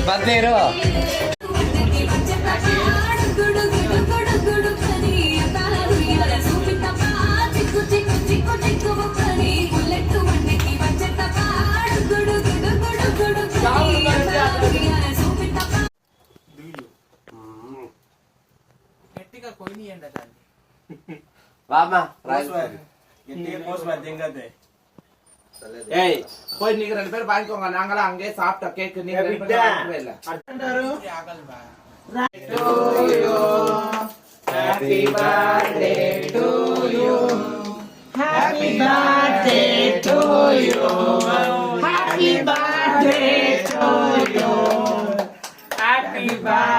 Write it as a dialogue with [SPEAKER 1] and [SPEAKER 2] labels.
[SPEAKER 1] బర్త్డేరు
[SPEAKER 2] గట్టిగా కొనియండి దాన్ని.
[SPEAKER 1] బామ్మా
[SPEAKER 3] ஏய் போய் நீங்க 2 பேரும் வாங்கிக்கோங்க நாங்களாம் அங்கேயே சாப்பிட்ட கேக் நீங்க 2 பேரும் வாங்கிக்கவே இல்ல
[SPEAKER 2] ఆగలు బా.
[SPEAKER 3] Happy birthday to you happy birthday to you happy birthday to you happy